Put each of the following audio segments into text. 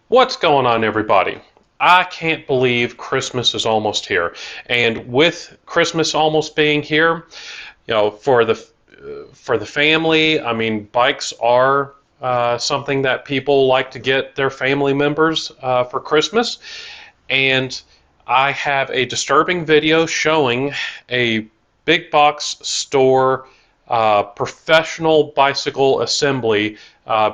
What's going on, everybody? I can't believe Christmas is almost here. And with Christmas almost being here, for the family, I mean, bikes are something that people like to get their family members for Christmas. And I have a disturbing video showing a big box store professional bicycle assembly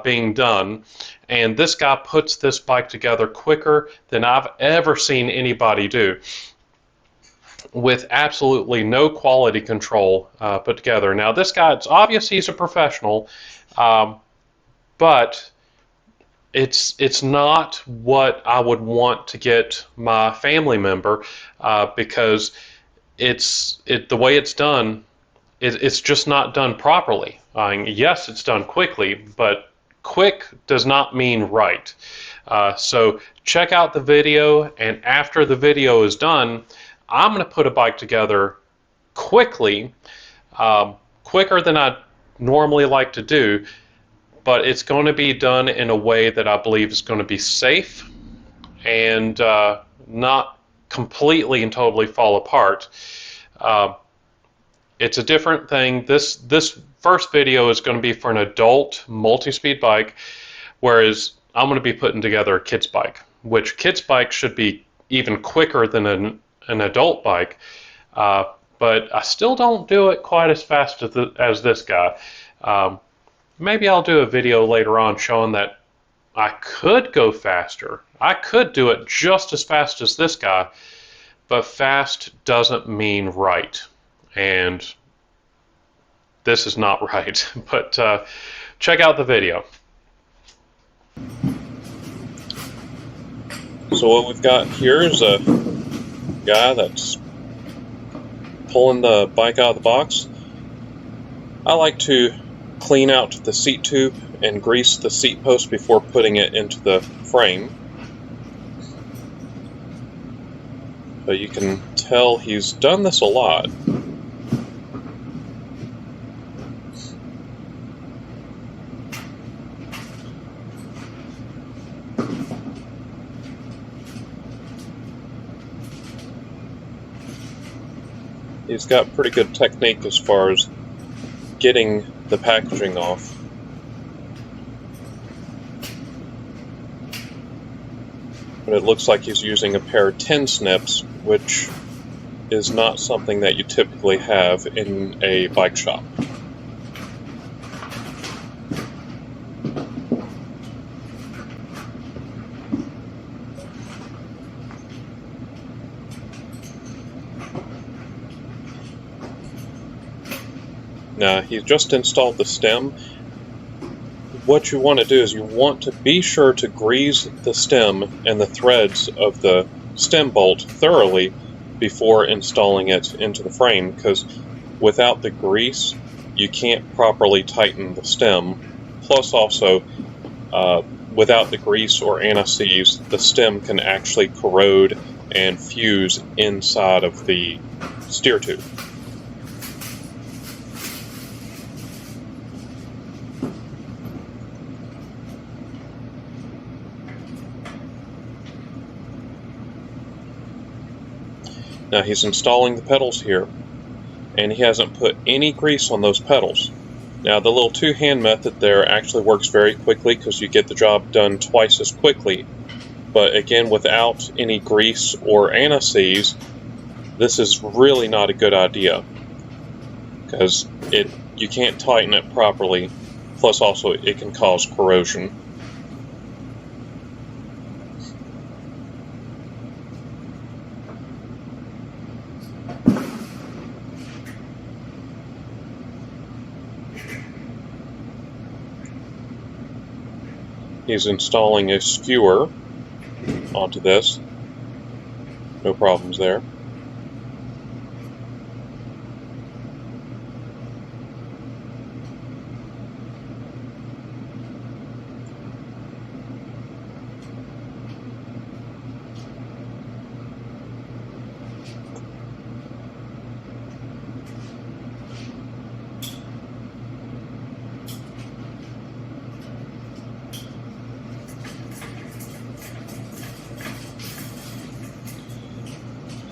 being done. And this guy puts this bike together quicker than I've ever seen anybody do, with absolutely no quality control put together. Now, this guy, it's obvious he's a professional, um, but it's not what I would want to get my family member because the way it's done, it's just not done properly. Yes, it's done quickly, but quick does not mean right. So check out the video, and after the video is done, I'm going to put a bike together quickly, quicker than I normally like to do, but it's going to be done in a way that I believe is going to be safe and not completely and totally fall apart. Uh, it's a different thing. This first video is going to be for an adult multi-speed bike, whereas I'm going to be putting together a kid's bike, which kid's bike should be even quicker than an adult bike. But I still don't do it quite as fast as this guy. Maybe I'll do a video later on showing that I could go faster. I could do it just as fast as this guy, but fast doesn't mean right. And this is not right. But check out the video. So what we've got here is a guy that's pulling the bike out of the box. I like to clean out the seat tube and grease the seat post before putting it into the frame. But you can tell he's done this a lot. He's got pretty good technique as far as getting the packaging off. But it looks like he's using a pair of tin snips, which is not something that you typically have in a bike shop. Now, he's just installed the stem. What you want to do is you want to be sure to grease the stem and the threads of the stem bolt thoroughly before installing it into the frame, because without the grease you can't properly tighten the stem. Plus also, without the grease or anti-seize, the stem can actually corrode and fuse inside of the steer tube. Now he's installing the pedals here, and he hasn't put any grease on those pedals. Now the little two-hand method there actually works very quickly because you get the job done twice as quickly. But again, without any grease or anti-seize, this is really not a good idea, because you can't tighten it properly, plus also it can cause corrosion. He's installing a skewer onto this. No problems there.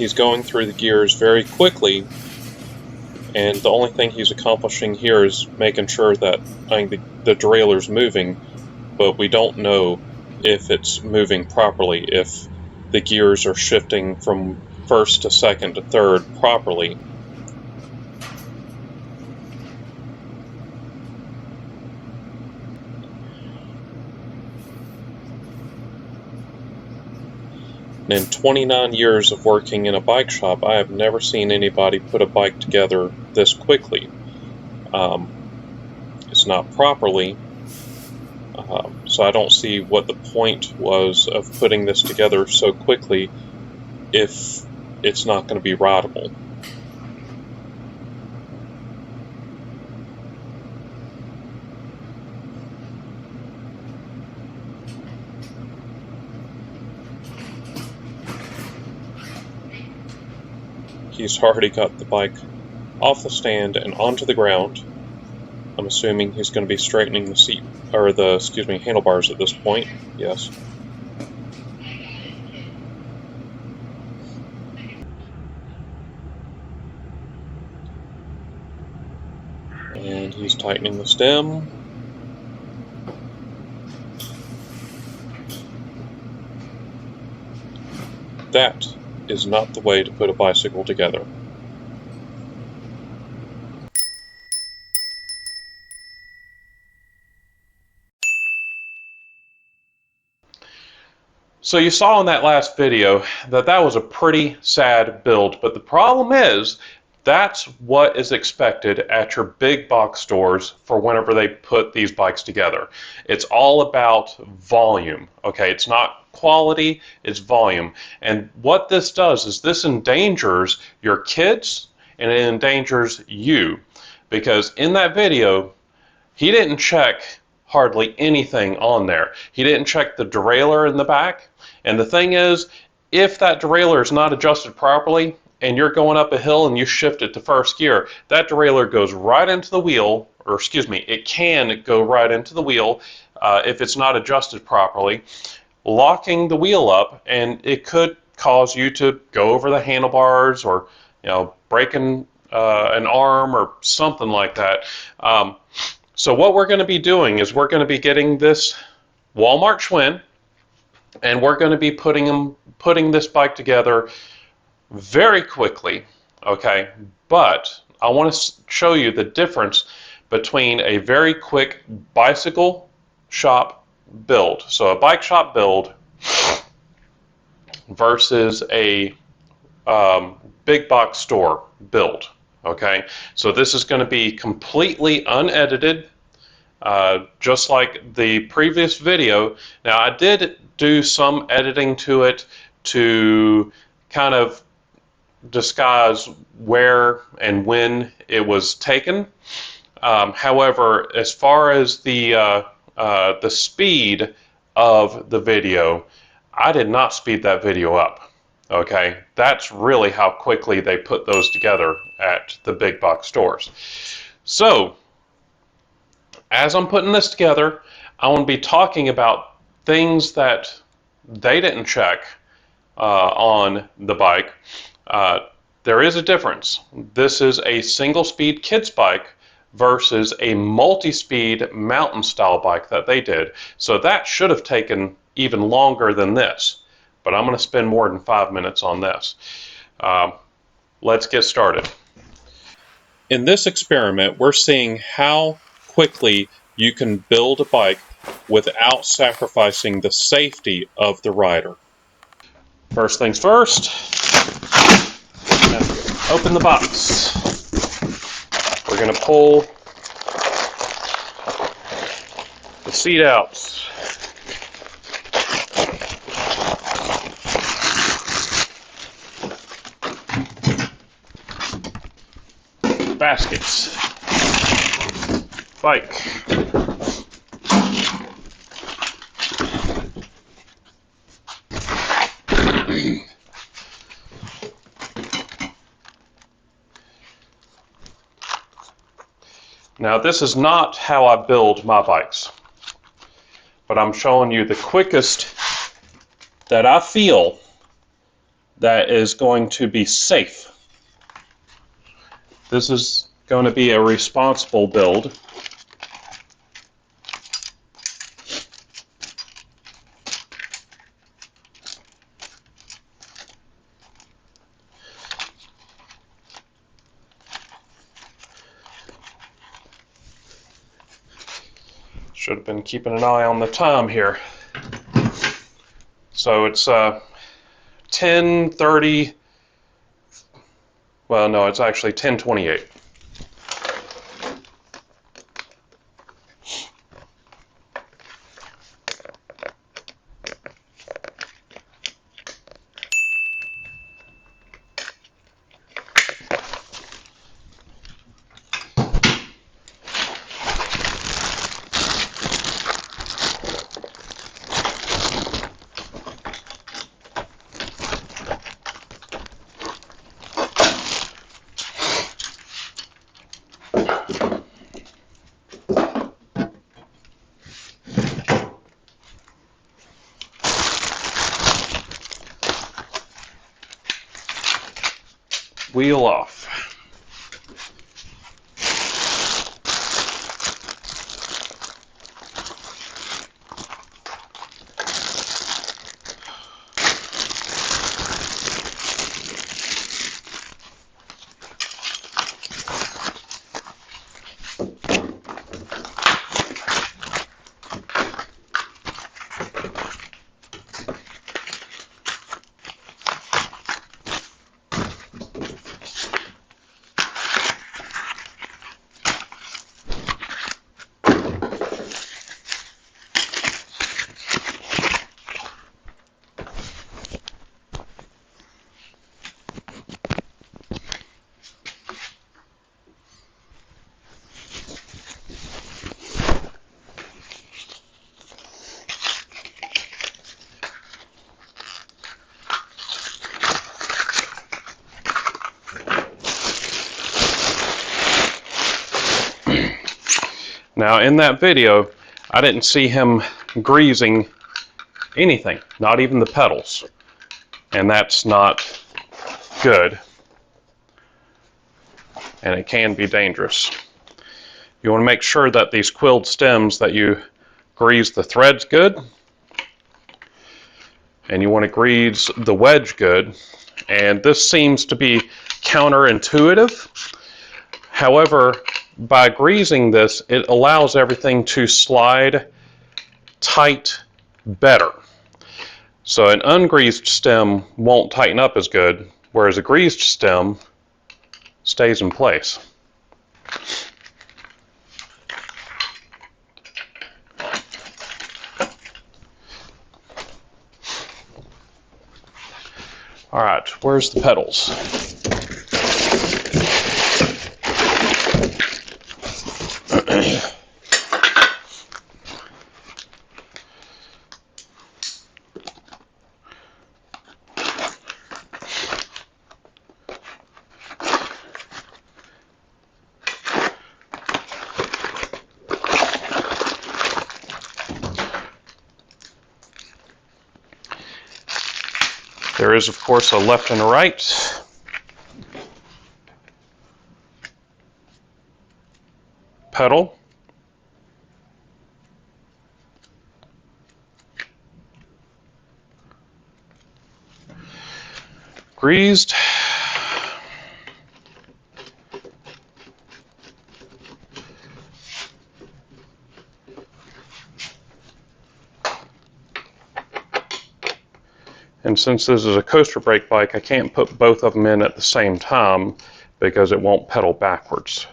He's going through the gears very quickly, and the only thing he's accomplishing here is making sure that the derailleur's moving, but we don't know if it's moving properly, if the gears are shifting from first to second to third properly. In 29 years of working in a bike shop, I have never seen anybody put a bike together this quickly. It's not properly, so I don't see what the point was of putting this together so quickly if it's not going to be rideable. He's already got the bike off the stand and onto the ground. I'm assuming he's going to be straightening the seat, or the, handlebars at this point. Yes. And he's tightening the stem. That is not the way to put a bicycle together. So you saw in that last video that was a pretty sad build, but the problem is that's what is expected at your big box stores for whenever they put these bikes together. It's all about volume, okay? It's not quality, it's volume. And what this does is this endangers your kids and it endangers you, because in that video, he didn't check hardly anything on there. He didn't check the derailleur in the back. And the thing is, if that derailleur is not adjusted properly and you're going up a hill and you shift it to first gear, that derailleur goes right into the wheel, or it can go right into the wheel if it's not adjusted properly, locking the wheel up, and it could cause you to go over the handlebars or breaking an arm or something like that. So what we're going to be doing is we're going to be getting this Walmart Schwinn, and we're going to be putting this bike together very quickly, okay? But I want to show you the difference between a very quick bicycle shop build, so a bike shop build, versus a big box store build, okay? So this is going to be completely unedited, just like the previous video. Now I did do some editing to it to kind of disguise where and when it was taken. However, as far as the speed of the video, I did not speed that video up. Okay, that's really how quickly they put those together at the big box stores. So, as I'm putting this together, I want to be talking about things that they didn't check on the bike. There is a difference. This is a single-speed kids bike versus a multi-speed mountain style bike that they did. So that should have taken even longer than this, but I'm going to spend more than 5 minutes on this. Let's get started. In this experiment, we're seeing how quickly you can build a bike without sacrificing the safety of the rider. First things first, open the box. We're going to pull the seat out. Baskets. Bike. Now this is not how I build my bikes, but I'm showing you the quickest that I feel that is going to be safe. This is going to be a responsible build. Should have been keeping an eye on the time here. So it's 10:30. Well, no, it's actually 10:28. Wheel off. Now in that video, I didn't see him greasing anything, not even the pedals. And that's not good. And it can be dangerous. You want to make sure that these quilled stems that you grease the threads good. And you want to grease the wedge good. And this seems to be counterintuitive. However, by greasing this, it allows everything to slide tight better. So an ungreased stem won't tighten up as good, whereas a greased stem stays in place. All right, where's the pedals? There is, of course, a left and a right. Pedal. Greased. And since this is a coaster brake bike, I can't put both of them in at the same time because it won't pedal backwards.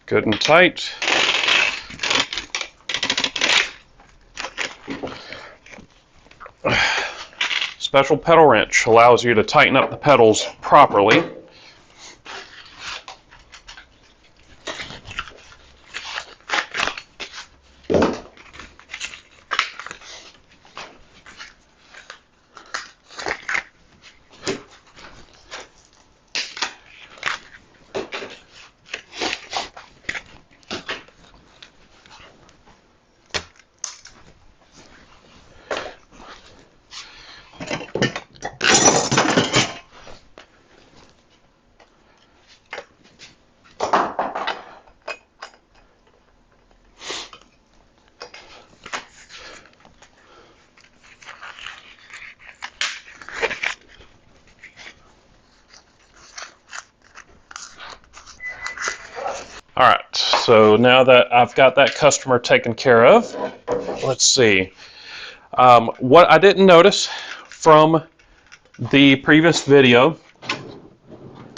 Good and tight. Special pedal wrench allows you to tighten up the pedals properly. All right, so now that I've got that customer taken care of, let's see. What I didn't notice from the previous video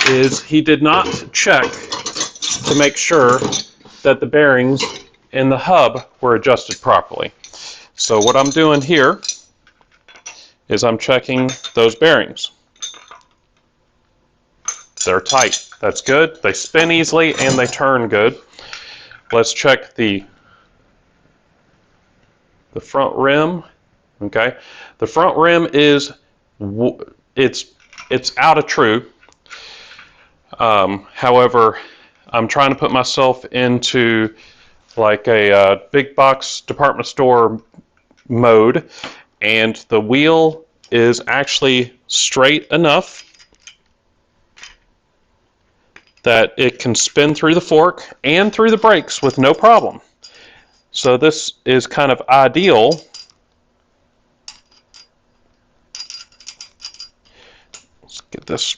is he did not check to make sure that the bearings in the hub were adjusted properly. So what I'm doing here is I'm checking those bearings. They're tight. That's good. They spin easily and they turn good. Let's check the front rim. Okay, the front rim is it's out of true. However, I'm trying to put myself into like a big box department store mode, and the wheel is actually straight enough that it can spin through the fork and through the brakes with no problem. So this is kind of ideal. Let's get this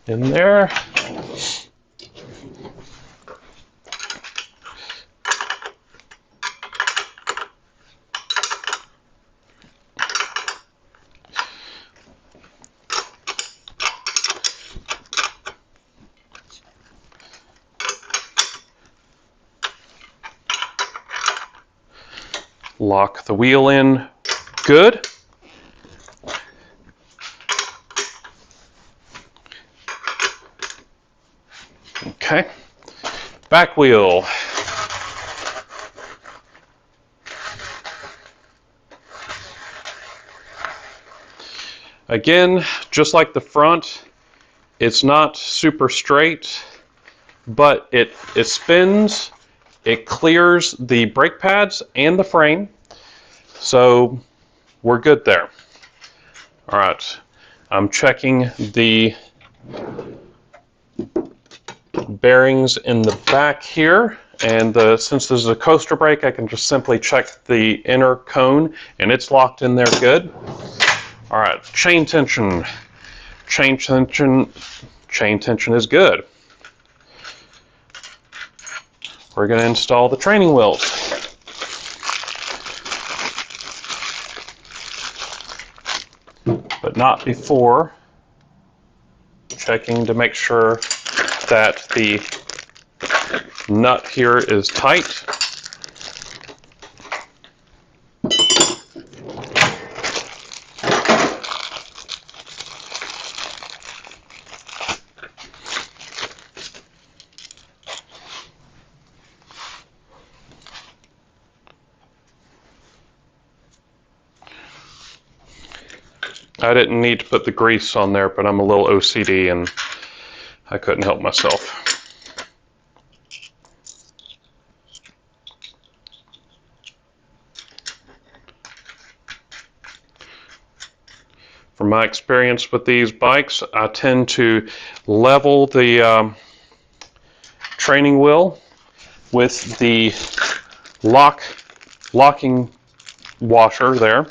in there. Lock the wheel in good. Okay, back wheel. Again, just like the front, it's not super straight, but it spins, it clears the brake pads and the frame, so we're good there. All right, I'm checking the bearings in the back here, and since this is a coaster brake, I can just simply check the inner cone and it's locked in there good. All right, chain tension. Chain tension is good. We're going to install the training wheels. But not before checking to make sure that the nut here is tight. I didn't need to put the grease on there, but I'm a little OCD and I couldn't help myself. From my experience with these bikes, I tend to level the training wheel with the locking washer there,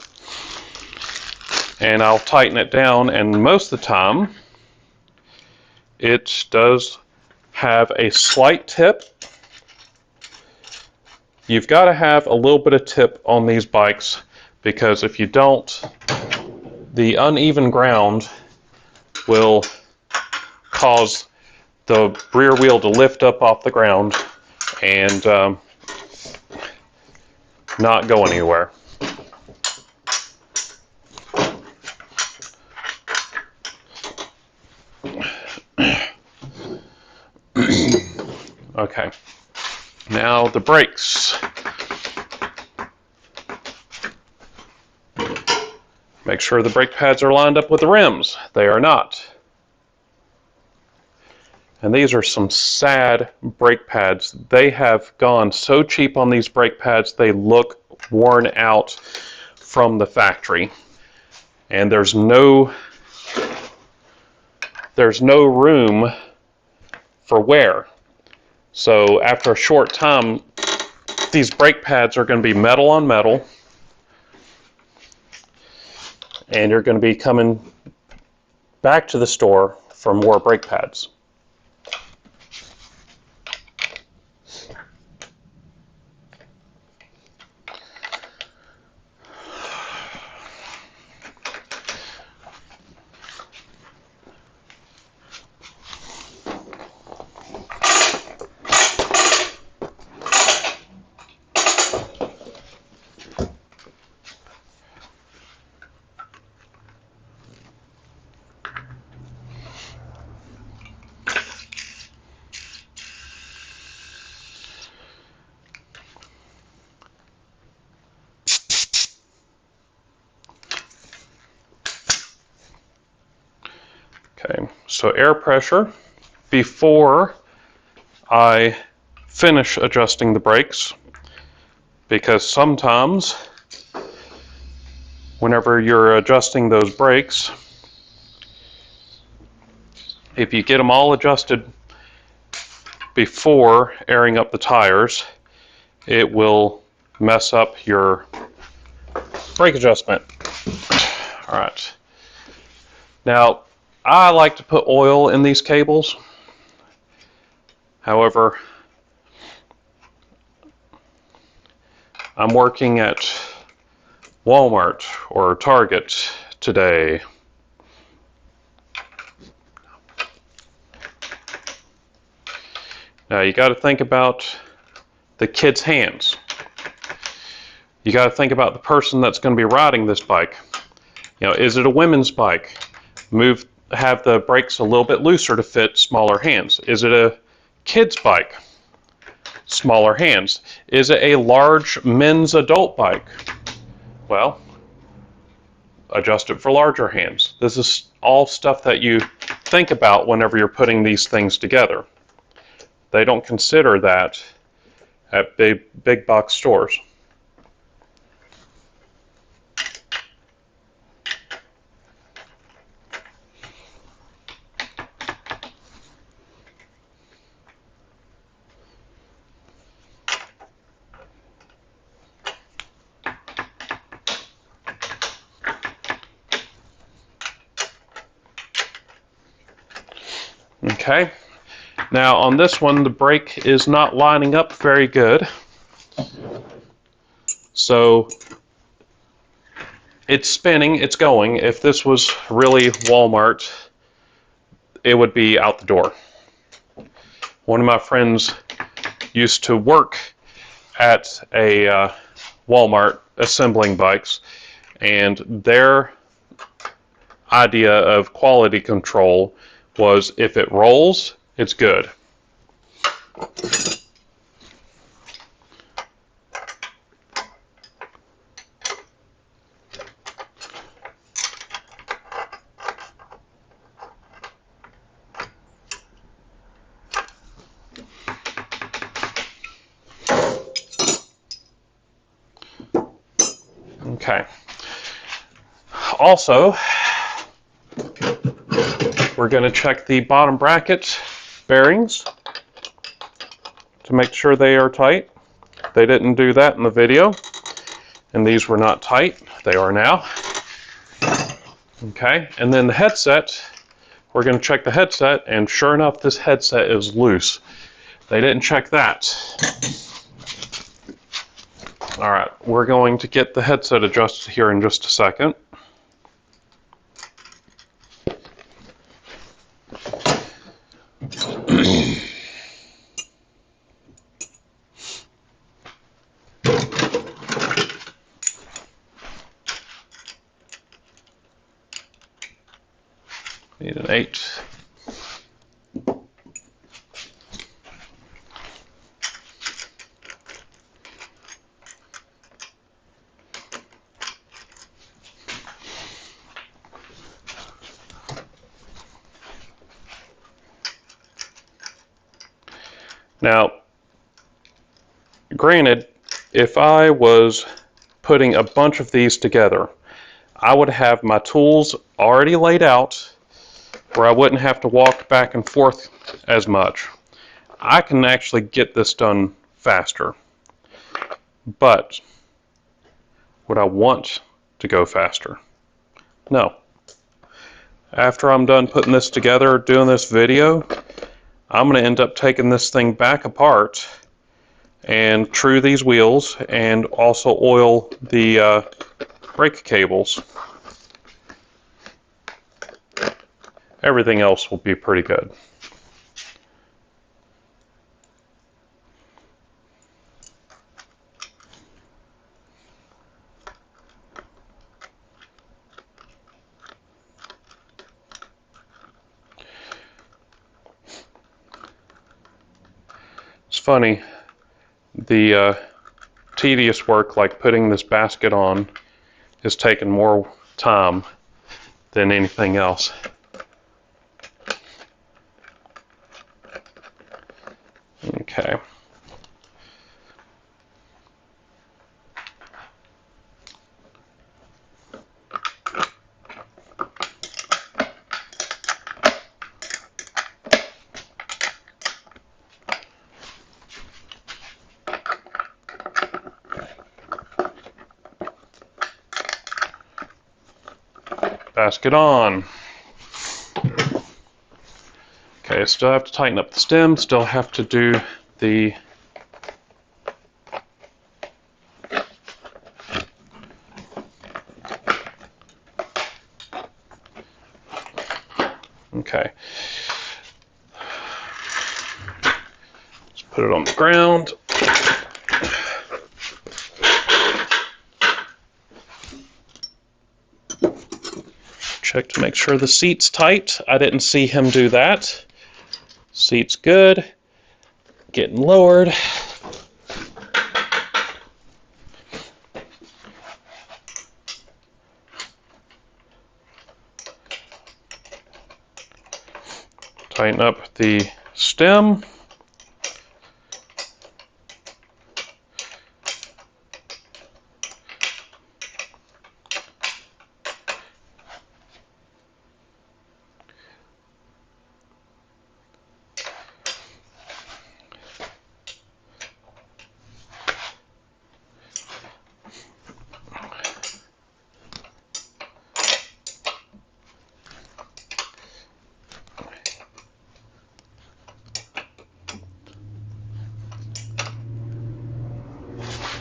and I'll tighten it down, and most of the time it does have a slight tip. You've got to have a little bit of tip on these bikes, because if you don't, the uneven ground will cause the rear wheel to lift up off the ground and not go anywhere. Okay, now the brakes. Make sure the brake pads are lined up with the rims. They are not. And these are some sad brake pads. They have gone so cheap on these brake pads, they look worn out from the factory. And there's no room for wear. So after a short time, these brake pads are going to be metal on metal, and you're going to be coming back to the store for more brake pads. Okay, so air pressure before I finish adjusting the brakes, because sometimes whenever you're adjusting those brakes, if you get them all adjusted before airing up the tires, it will mess up your brake adjustment. All right. Now, I like to put oil in these cables. However, I'm working at Walmart or Target today. Now, you got to think about the kid's hands. You got to think about the person that's going to be riding this bike. You know, is it a women's bike? Have the brakes a little bit looser to fit smaller hands. Is it a kid's bike? Smaller hands. Is it a large men's adult bike? Well, adjust it for larger hands. This is all stuff that you think about whenever you're putting these things together. They don't consider that at big box stores. Okay, now on this one the brake is not lining up very good, so it's spinning, it's going. If this was really Walmart, it would be out the door. One of my friends used to work at a Walmart assembling bikes, and their idea of quality control was if it rolls, it's good. Okay. Also, we're going to check the bottom bracket bearings to make sure they are tight. They didn't do that in the video, and these were not tight. They are now. Okay, and then the headset, we're going to check the headset, and sure enough, this headset is loose. They didn't check that. All right, we're going to get the headset adjusted here in just a second. Need an 8. Now, granted, if I was putting a bunch of these together, I would have my tools already laid out where I wouldn't have to walk back and forth as much. I can actually get this done faster. But would I want to go faster? No. After I'm done putting this together, doing this video, I'm going to end up taking this thing back apart and true these wheels and also oil the brake cables. Everything else will be pretty good. It's funny, the tedious work like putting this basket on has taken more time than anything else. Okay. Basket on. Okay, still have to tighten up the stem, still have to do the okay. Let's put it on the ground. Check to make sure the seat's tight. I didn't see him do that. Seat's good. Getting lowered. Tighten up the stem.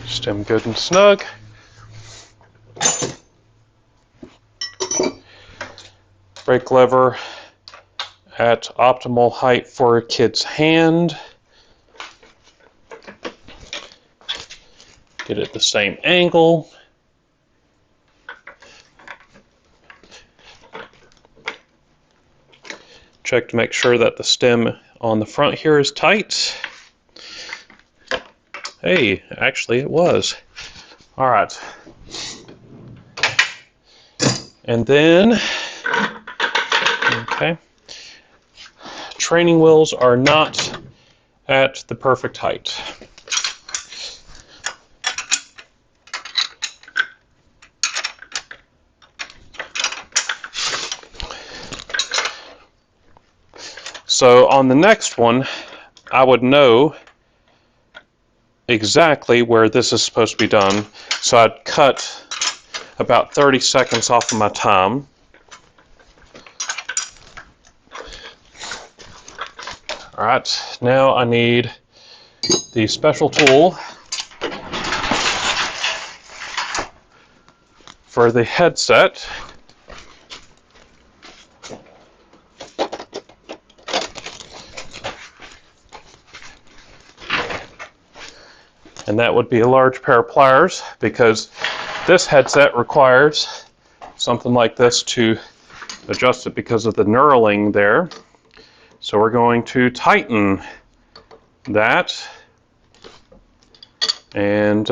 Stem good and snug. Brake lever at optimal height for a kid's hand. Get it the same angle. Check to make sure that the stem on the front here is tight. Hey, actually it was. All right. And then, okay, training wheels are not at the perfect height. So on the next one, I would know exactly where this is supposed to be done. So I'd cut about 30 seconds off of my time. All right, now I need the special tool for the headset. And that would be a large pair of pliers, because this headset requires something like this to adjust it because of the knurling there. So we're going to tighten that and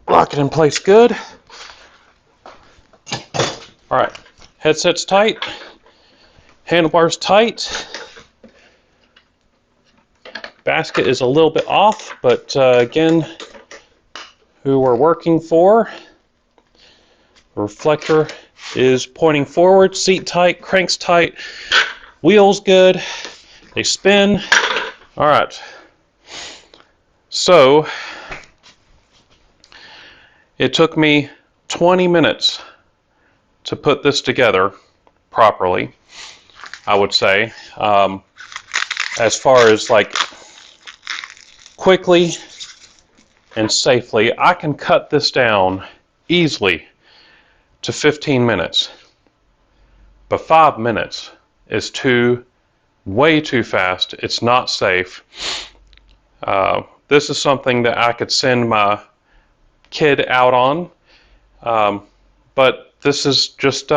lock it in place good. All right, headset's tight, handlebars tight, basket is a little bit off, but again, who we're working for. The reflector is pointing forward, seat tight, cranks tight, wheels good, they spin. All right. So it took me 20 minutes to put this together properly, I would say. As far as like quickly and safely, I can cut this down easily to 15 minutes. But 5 minutes is way too fast. It's not safe. This is something that I could send my kid out on, but this is just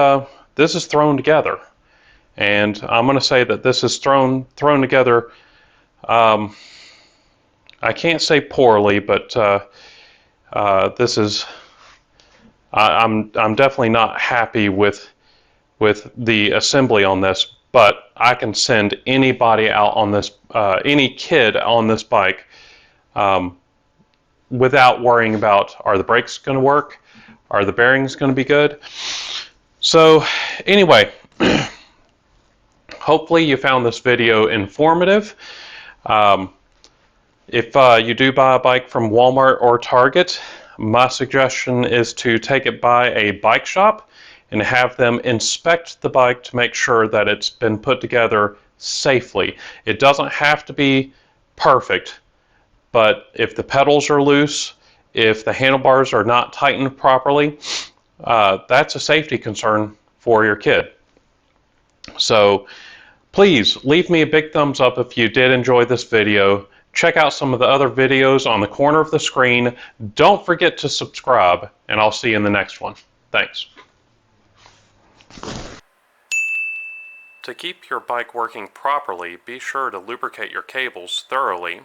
this is thrown together, and I'm going to say that this is thrown together. I can't say poorly, but this is. I'm definitely not happy with the assembly on this, but I can send anybody out on this, any kid on this bike, without worrying about, are the brakes going to work? Are the bearings going to be good? So anyway, hopefully you found this video informative. If you do buy a bike from Walmart or Target, my suggestion is to take it by a bike shop and have them inspect the bike to make sure that it's been put together safely. It doesn't have to be perfect, but if the pedals are loose, if the handlebars are not tightened properly, that's a safety concern for your kid. So please leave me a big thumbs up if you did enjoy this video. Check out some of the other videos on the corner of the screen. Don't forget to subscribe, and I'll see you in the next one. Thanks. To keep your bike working properly, be sure to lubricate your cables thoroughly